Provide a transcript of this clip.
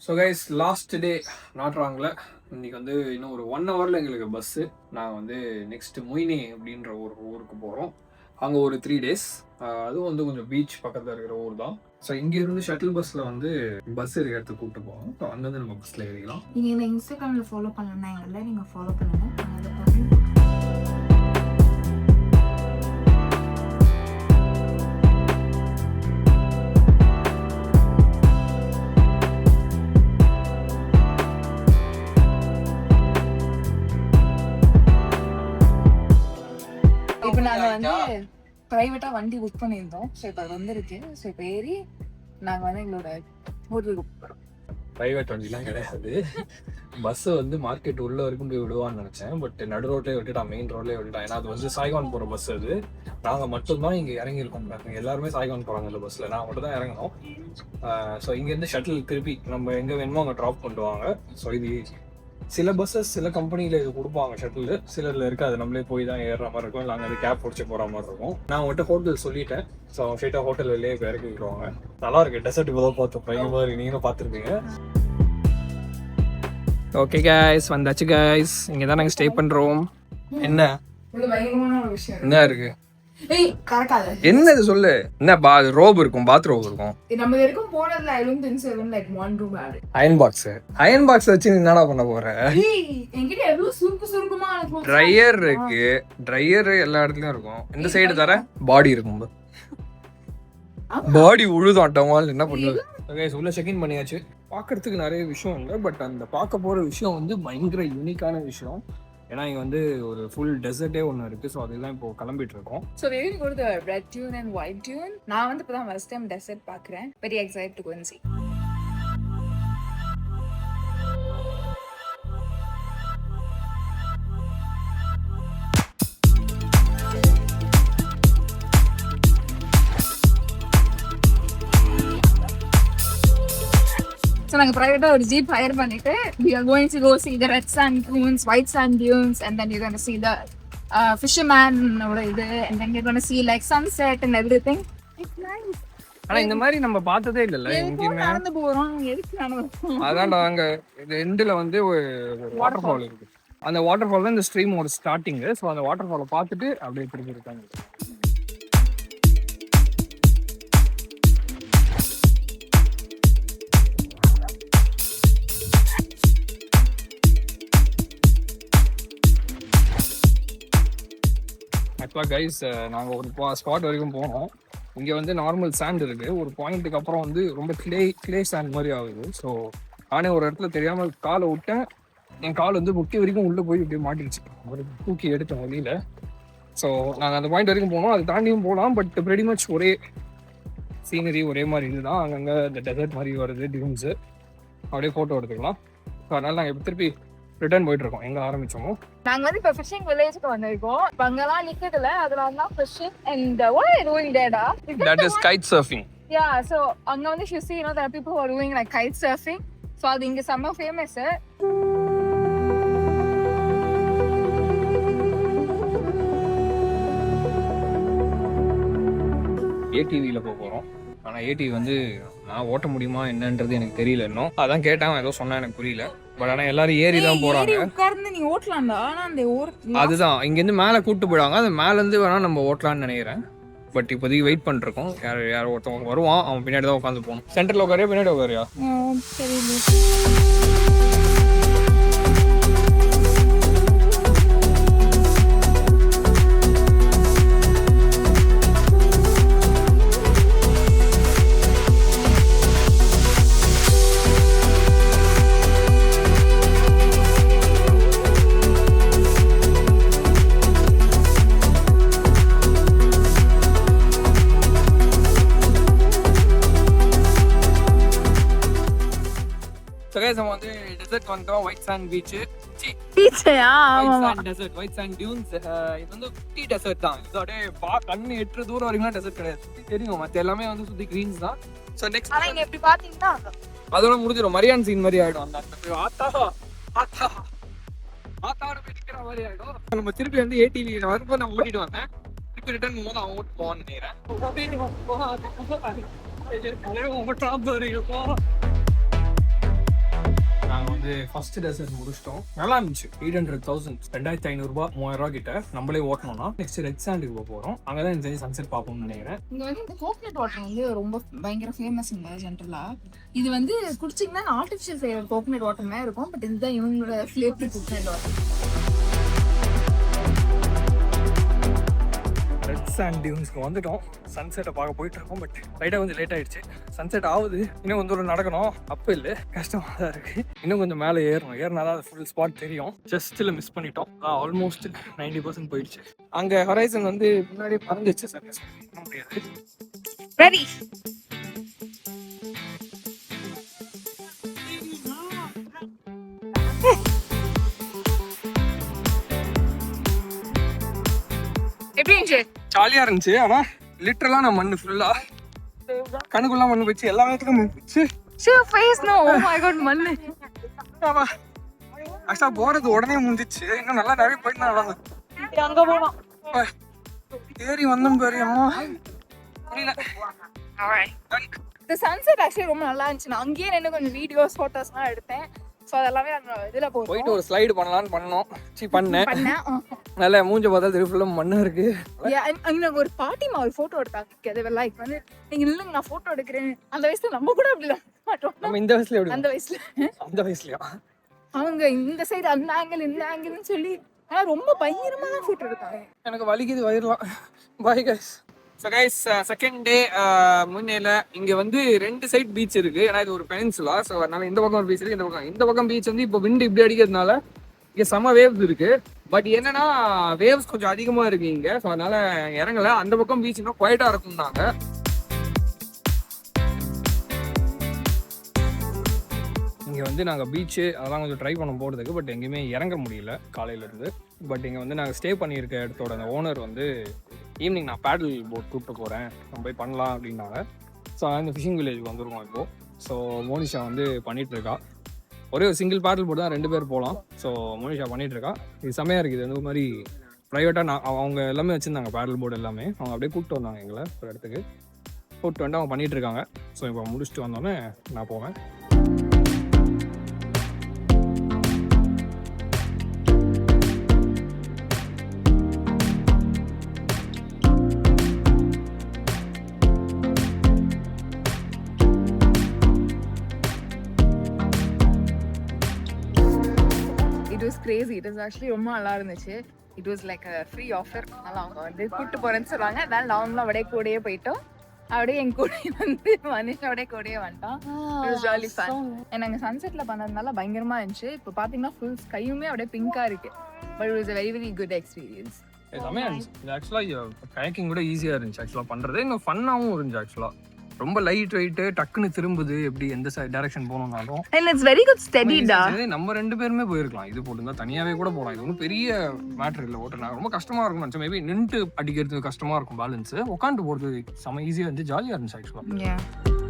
So guys last day நாட்ராங்கில் இன்றைக்கி வந்து இன்னும் ஒரு 1 ஹவரில் எங்களுக்கு பஸ்ஸு. நாங்கள் வந்து நெக்ஸ்ட்டு மொய்னே அப்படின்ற ஒரு ஊருக்கு போகிறோம். அங்கே ஒரு 3 டேஸ். அதுவும் வந்து கொஞ்சம் பீச் பக்கத்தில் இருக்கிற ஊர் தான். ஸோ இங்கேருந்து ஷட்டில் பஸ்ஸில் வந்து பஸ் இருக்கிற இடத்துக்கு கூப்பிட்டு போவோம். ஸோ அங்கேருந்து நம்ம பஸ்ஸில் ஏறிக்கலாம். நீங்கள் என்ன இன்ஸ்டாகிராமில் ஃபாலோ பண்ணலன்னா எங்களை நீங்கள் ஃபாலோ பண்ணுங்கள். இப்போ நாங்கள் வந்து ப்ரைவேட்டாக வண்டி புக் பண்ணியிருந்தோம். ஸோ இப்போ அது வந்துருக்கு. ஸோ இப்போ ஏறி நாங்கள் வந்து எங்களோட ஹோட்டலுக்கு போகிறோம். ப்ரைவேட் வண்டிலாம் கிடையாது. பஸ்ஸை வந்து மார்க்கெட் உள்ள வரைக்கும் போய் விடுவான்னு நினச்சேன். பட் நடு ரோட்லேயே விட்டுட்டான், மெயின் ரோட்லேயே விட்டுட்டான். ஏன்னா அது வந்து சாய்கான் போகிற பஸ். அது நாங்கள் மட்டும்தான் இங்கே இறங்கியிருக்கோம். எல்லாருமே சாய்கான் போகிறாங்க இந்த பஸ்ஸில். நான் மட்டும் தான் இறங்கணும். ஸோ இங்கேருந்து ஷட்டில் திருப்பி நம்ம எங்கே வேணுமோ அங்கே ட்ராப் பண்ணுவாங்க. ஸோ இது சில பஸ்ஸஸ் சில கம்பெனியில் இது கொடுப்பாங்க ஷட்டில், சிலரில் இருக்காது. நம்மளே போய் தான் ஏறுற மாதிரி இருக்கும், இல்லை அங்கே வந்து கேப் பிடிச்சி போகிற மாதிரி இருக்கும். நான் அவங்கள்ட்ட ஹோட்டல் சொல்லிட்டேன். ஸோ அவங்க ஸ்ட்ரெயிட்டாக ஹோட்டல் வெளியே இப்போ இறக்கி விட்டுருவாங்க. நல்லா இருக்கு. டெசர்ட் இப்போ தான் பார்த்தோம். பையன் மாதிரி நீங்களும் பார்த்துருப்பீங்க. ஓகே கைஸ், வந்தாச்சு கைஸ். இங்கே தான் நாங்கள் ஸ்டே பண்ணுறோம். என்ன என்ன இருக்கு? என்னது சொல்லு. என்ன ரோப் இருக்கும், பாத் ரோப் இருக்கும். நம்ம வரைக்கும் போனதுல I don't think so even like one room had it. Iron box வச்சு நீ என்னடா பண்ண போற? என்கிட்ட எவ்வளவு சுருக்குமா இருக்கும். ட்ரையர் இருக்கு. ட்ரையர் எல்லா இடத்துலயும் இருக்கும். இந்த சைடு தர பாடி இருக்கும். பாடி உழுதாட்டமால் என்ன பண்ணுது? கைஸ் உள்ள செக்இன் பண்ணியாச்சு. பார்க்கறதுக்கு நிறைய விஷயம் இல்லை, பட் அந்த பார்க்க போற விஷயம் வந்து பயங்கர யூனிக்கான விஷயம். ஏன்னா இங்கே வந்து ஒரு ஃபுல் டெசர்ட்டே ஒன்று இருக்குது. ஸோ அதெல்லாம் இப்போ கிளம்பிட்டு இருக்கோம். So we will go to the red dune and white dune. நான் வந்து இப்போ தான் ஃபர்ஸ்ட் டைம் டெசர்ட் பார்க்குறேன். Very excited to go and see. So நாங்கள் ப்ரைவேட்டாக ஒரு ஜீப் ஹயர் பண்ணிட்டு we are going to go see the red sand dunes, white sand dunes, and then you're going to see the fisherman ஓட இது, and then you're going to see like sunset and everything. It's nice. ஆனா இந்த மாதிரி நம்ம பார்த்ததே இல்லைல்ல எங்கேயுமே. நடந்து போகிறோம். எதுக்கு நடந்து? அதான் நாங்க இந்த எண்டில் வந்து ஒரு வாட்டர் ஃபால் இருக்கு. அந்த வாட்டர் ஃபால் தான் இந்த ஸ்ட்ரீமோட ஸ்டார்டிங்கு. ஸோ அந்த வாட்டர் ஃபாலை பார்த்துட்டு அப்படியே திரும்பி இருக்காங்க. ஆக்சுவலாக கைஸ் நாங்கள் ஒரு ஸ்பாட் வரைக்கும் போனோம். இங்கே வந்து நார்மல் சாண்ட் இருக்குது. ஒரு பாயிண்ட்டுக்கு அப்புறம் வந்து ரொம்ப கிளே சாண்ட் மாதிரி ஆகுது. ஸோ நானே ஒரு இடத்துல தெரியாமல் காலை விட்டேன். என் கால் வந்து முக்கிய வரைக்கும் உள்ளே போய் இப்படியே மாட்டிடுச்சு. ஒரு தூக்கி எடுத்தோம் வெளியில். ஸோ நாங்கள் அந்த பாயிண்ட் வரைக்கும் போனோம். அது தாண்டியும் போகலாம், பட் வெரி மச் ஒரே சீனரி, ஒரே மாதிரி இதுதான். அங்கங்கே இந்த டெசர்ட் மாதிரி வருது, டியூன்ஸு. அப்படியே ஃபோட்டோ எடுத்துக்கலாம். ஸோ அதனால் நாங்கள் இப்போ திருப்பி ரிட்டர்ன் போயிட்டு இருக்கோம். எங்க ஆரம்பிச்சோமோ நாங்க வந்து இப்ப ஃபிஷிங் வில்லேஜ்க்கு வந்திருக்கோம். இப்ப அங்கலாம் நிக்குதுல, அதனால தான் phishing. And what are you doing there? That is kite surfing. Yeah, so அங்க வந்து you see, there are people who are doing like kite surfing. So அது இங்க செம்ம ஃபேமஸ். ஏடிவியில் போகிறோம். ஆனால் ஏடிவி வந்து நான் ஓட்ட முடியுமா என்னன்றது எனக்கு தெரியல இன்னும். அதான் கேட்டேன், ஏதோ சொன்னா எனக்கு புரியல. பட் ஆனால் எல்லாரும் ஏறி தான் போகிறாங்க. உட்கார்ந்து நீ ஓட்டலாம்டா. ஆனால் அந்த அதுதான் இங்கேருந்து மேலே கூப்பிட்டு போயிடுவாங்க. அது மேலேருந்து வேணால் நம்ம ஓட்டலான்னு நினைக்கிறேன். பட் இப்போதைக்கு வெயிட் பண்ணிருக்கோம். யார் ஒருத்தவங்க வருவான், அவன் பின்னாடி தான் உட்காந்து போகணும். சென்டரில் உட்காரியா பின்னாடி உட்காரியா? நம்ம வந்து டெசர்ட் வந்தோம். White sand beach, white sand dunes. இது வந்து குட்டி டெசர்ட் தான். இது அப்படியே கண்ணு எட்டு தூரம் வரைக்கும் டெசர்ட் கிடையாது. சுத்தி தெரியும், மற்ற எல்லாமே வந்து சுத்தி கிரீன்ஸ் தான். ஸோ நெக்ஸ்ட் எப்படி பாத்தீங்கன்னா அதோட முடிஞ்சிடும். மரியான் சீன் மாதிரி ஆயிடும். அந்த ஆத்தாவோட பிடிக்கிற மாதிரி ஆயிடும். நம்ம திருப்பி வந்து ஏடிவி வரும்போது நான் ஓட்டிட்டு வந்தேன். திருப்பி ரிட்டர்ன் போகும்போது அவன் ஓட்டு போவான்னு நினைக்கிறேன். வந்து ஃபர்ஸ்ட் டெசர்ட் முடிச்சிட்டோம். நல்லா இருந்துச்சு. 800,000 2500 ரூபாய் 3000 ரூபாய் கிட்ட நம்மளே ஓட்டணும்னா நெக்ஸ்ட் ரெட் சாண்டுக்கு போக போறோம். அங்கதான் எனக்கு தெரிஞ்சு சன்செட் பார்ப்போம்னு நினைக்கிறேன். இங்க வந்து இந்த கோகனட் வாட்டர் வந்து ரொம்ப பயங்கர ஃபேமஸ் இங்க ஜென்ரலா. இது வந்து குடிச்சிங்கன்னா ஆர்டிஃபிஷியல் ஃபிளேவர் கோகனட் வாட்டர் மாதிரி இருக்கும். பட் இதுதான் இவங்களோட flavour coconut water. Red sand டியூன்ஸ்க்கு வந்துட்டோம். சன்செட்டை பார்க்க போயிட்டு இருக்கோம். பட் லைட்டாக கொஞ்சம் லேட் ஆயிடுச்சு. சன்செட் ஆகுது. இன்னும் கொஞ்சம் தூரம் நடக்கணும். அப்போ இல்லை, கஷ்டமாக தான் இருக்கு. இன்னும் கொஞ்சம் மேலே ஏறினா தான் ஃபுல் ஸ்பாட் தெரியும். ஜஸ்ட்டில் மிஸ் பண்ணிட்டோம். ஆல்மோஸ்ட் 90% போயிடுச்சு. அங்கே ஹொரைசன் வந்து முன்னாடி பறந்துச்சு. சார் முடியாது. ரெடி. எப்படி இருந்துச்சு? ஜாலியாக இருந்துச்சு. ஆனால் லிட்டரலாக நான் மண்ணு ஃபுல்லாக கண்ணுக்குள்ளே மண்ணு வச்சு எல்லா இடத்துக்கும் வச்சு மண்ணு ஆக்சுவலாக போகிறது உடனே முடிஞ்சிச்சு. இன்னும் நல்லா நிறைய போயிட்டு நான் அங்க போனோம். ஏறி வந்தோம் பாரு. அம்மா புரியல. இந்த சன்செட் ஆக்சுவலி ரொம்ப நல்லா இருந்துச்சு. நான் அங்கேயே நின்று கொஞ்சம் வீடியோஸ் ஃபோட்டோஸ்லாம் எடுத்தேன். ஸோ அதெல்லாமே நாங்கள் இதில் போயிட்டு ஒரு ஸ்லைடு பண்ணலான்னு பண்ணேன். நல்லா மூஞ்ச பார்த்தா தெரு ஃபுல்லாக மண்ணாக இருக்கு. அங்கே ஒரு பாட்டிமா ஒரு ஃபோட்டோ எடுத்தாங்க. அது லைக் வந்து நீங்கள் இல்லைங்க நான் ஃபோட்டோ எடுக்கிறேன். அந்த வயசுல நம்ம கூட அப்படி மாட்டோம். நம்ம இந்த வயசுல எப்படி? அந்த வயசுலயா அவங்க இந்த சைடு அந்த ஆங்கிள் இந்த ஆங்கிள்னு சொல்லி ஆனால் ரொம்ப பயங்கரமா தான் ஃபோட்டோ எடுத்தாங்க. எனக்கு வலிக்குது வயிறலாம். Bye guys. So guys second day முன்னேல இங்கே வந்து 2 சைட் பீச் இருக்கு. ஏன்னா இது ஒரு பெனின்சுலா. ஸோ அதனால இந்த பக்கம் ஒரு பீச் இருக்கு, இந்த பக்கம் பீச் வந்து இப்போ விண்டு இப்படி அடிக்கிறதுனால இங்கே செம வேவ்ஸ் இருக்கு. பட் என்னன்னா வேவ்ஸ் கொஞ்சம் அதிகமாக இருக்கு இங்கே. ஸோ அதனால இறங்கல. அந்த பக்கம் பீச் இன்னும் குவைட்டா இருக்கும்னாங்க. இங்கே வந்து நாங்கள் பீச்சு அதெல்லாம் கொஞ்சம் ட்ரை பண்ண போகிறதுக்கு பட் எங்கேயுமே இறங்க முடியல காலையிலேருந்து. பட் இங்கே வந்து நாங்கள் ஸ்டே பண்ணியிருக்க இடத்தோட அந்த ஓனர் வந்து ஈவினிங் நான் பேடல் போட் கூப்பிட்டு போகிறேன், நம்ம போய் பண்ணலாம் அப்படின்னாங்க. ஸோ அந்த ஃபிஷிங் வில்லேஜுக்கு வந்துருக்கோம் இப்போது. ஸோ மோனிஷா வந்து பண்ணிகிட்ருக்கா. ஒரே ஒரு சிங்கிள் பேடல் போட்டு தான் 2 பேர் போகலாம். ஸோ மோனிஷா பண்ணிகிட்ருக்கா. இது செம்மையாக இருக்குது. இந்த மாதிரி ப்ரைவேட்டாக அவங்க எல்லாமே வச்சுருந்தாங்க பேடல் போர்டு எல்லாமே. அவங்க அப்படியே கூப்பிட்டு வந்தாங்க எங்களை ஒரு இடத்துக்கு கூப்பிட்டு வந்து அவங்க பண்ணிகிட்ருக்காங்க. ஸோ இப்போ முடிச்சுட்டு வந்தோடனே நான் போவேன். It was crazy. It was actually ரொம்ப நல்லா இருந்துச்சு. It was like a free offer. நல்லா அவங்க வந்து கூட்டு போறேன்னு சொன்னாங்க. அதனால நாங்களும் அப்படியே கூடயே போயிட்டோம். அப்படியே எங்க கூட வந்து மனுஷன் அப்படியே கூடயே வந்துட்டான். It was really fun. நாங்க சன்செட்ல பண்ணதுனால பயங்கரமா இருந்துச்சு. இப்போ பாத்தீங்கன்னா ஃபுல் ஸ்கையுமே அப்படியே பிங்கா இருக்கு. But it was a very very good experience. எல்லாமே இருந்துச்சு. ஆக்சுவலாக கயாக்கிங் கூட ஈஸியாக இருந்துச்சு ஆக்சுவலாக பண்ணுறது. இன்னும் ஃபன்னாகவும் இருந்துச்சு. ஆக்சுவலாக ரொம்ப லைட் வெயிட்டு டக்குன்னு திரும்புது. எப்படி எந்த direction போகணும்னாலும் it's very good steady da. நம்ம 2 பேருமே போயிருக்கலாம். இது போட்டுருந்தா தனியாவே கூட போகலாம். இது ஒன்றும் பெரிய மேட்டர் இல்லை. ஓட்டுனா ரொம்ப கஷ்டமா இருக்கும் நினச்சேன். மேபி நின்று அடிக்கிறது கஷ்டமா இருக்கும். பேலன்ஸ் உட்காந்து போகிறது செம ஈஸியாக இருந்துச்சு. ஜாலியாக இருந்துச்சு ஆக்சுவலாக.